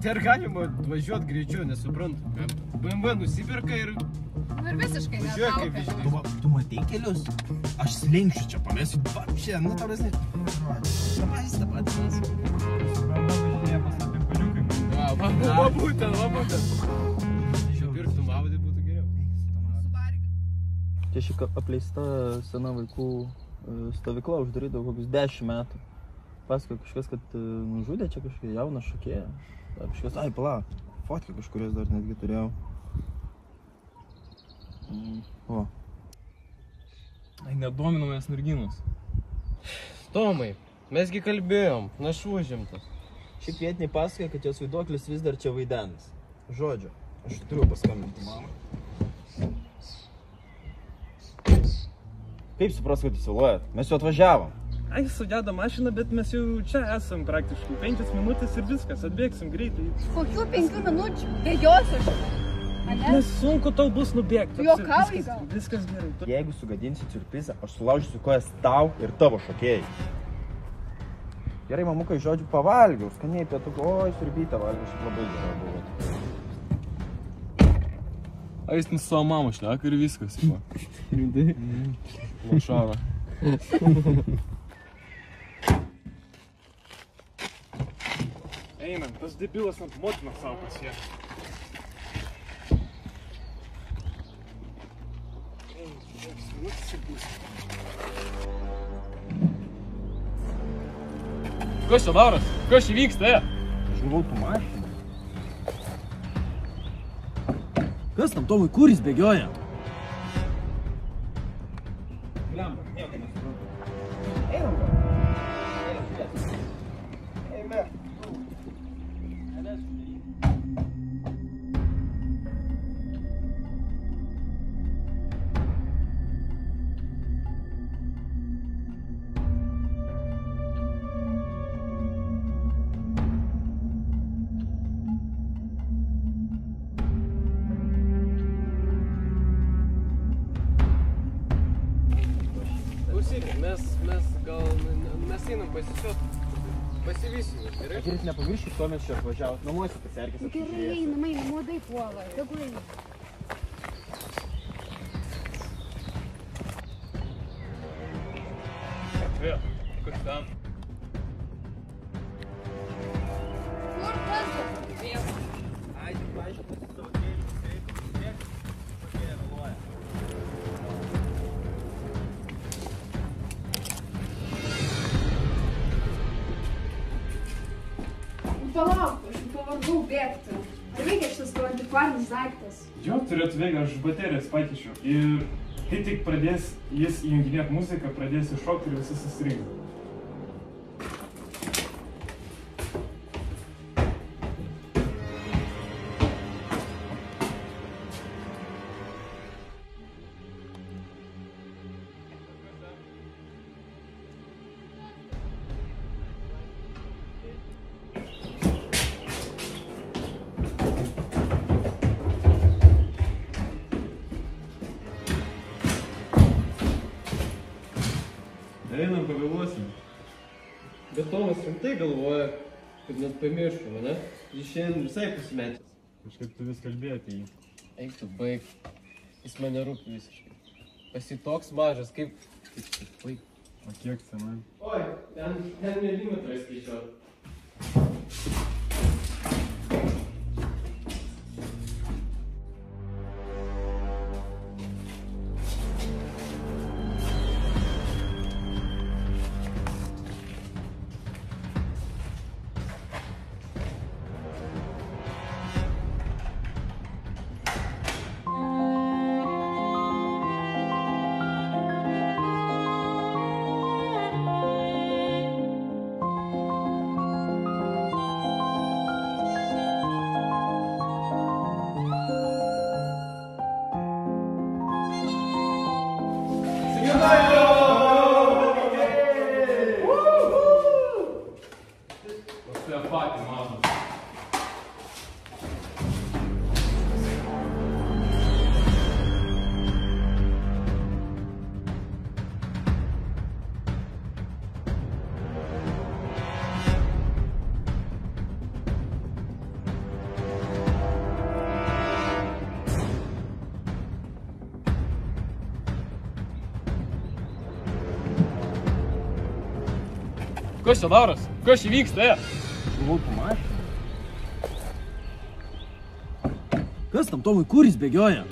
Tai ar galima važiuoti greičiau, nesuprantu. BMW nusipirka ir... Ir visiškai netraukia. Tu matei kelius? Aš slinksiu čia, pamėsiu papšė, nu tavęs net. Ta patys mes. Va būtent. Šio pirktum Audi būtų geriau. Čia šiek apleista sena vaikų stovykla, uždaryta kokius 10 metų. Pasakojo kažkas, kad nužudė čia kažkokia jauna šokėja. Kažkas, ai, pala, fotkę kažkurios dar netgi turėjau. O. Ai, nedomino mes merginos. Tomai, mesgi kalbėjom, našų užimtas. Šiek vietiniai pasakoja, kad jos vaiduoklis vis dar čia vaidenas. Žodžiu, aš turiu paskambinti mamą. Kaip supras, kad jūs vėluojat? Mes jau atvažiavom. Ai, sugedo mašiną, bet mes jau čia esam praktiškai. 5 minutės ir viskas, atbėgsim greitai. Kokių 5 minučių? Bėgiosiu. Nesunku tau bus nubėgti. Juokauji gal? Viskas gerai. Jeigu sugadinsit siurprizą, aš sulaužysiu kojas tau ir tavo šokėjai. Gerai, mamukai, žodžiu, pavalgiau, skaniai pietų, oi, siurbytą valgiau, šiaip labai gerai buvo. A, jis savo mamą šneka ir viskas. Rimtai? Lašara. Einam, tas debilas ant motiną savo pasiekė. Kas čia daros? Kas čia vyksta, Aš galvau, tu mašinai. Kas tam Tomui kuris bėgioja? Lemba, nieko nesuprantu. Einam, gal? Eime. Mes einam pasisiot, pasivysim, gerai? Gerai, nepamirškit, ko mes čia atvažiavot. Namuose pasiarkės apsižiūrėsim. Gerai, namai, nuodai puola. Tegu eina. Kas ten? Kur tas dabar? Ai, tik paaiškinti savo kėlius, kaip pasiekti, kokie vėluoja. Palauk, aš pavargau bėgti. Ar veikia šitas tavo antikvarinis daiktas? Jo, turėtų veikia, aš baterijas pakeičiu. Ir kai tik pradės jis įjunginėti muziką, pradės iššokti ir visi susirinks. Einam, pavėluosim. Bet Tomas rimtai galvoja, kad net pamiršo mane. Jis šiandien visai pasimetęs. Kažkaip tu vis kalbėjai apie jį. Eik tu, baig. Jis mane rūpi visiškai. Pas jį toks mažas, kaip baig. O kiek senai? Oi, ten milimetrai skaičiuot. Kas čia daros? Kas čia vyksta? Galvoju, pamašė. Kas tam Tomui kuris bėgioja?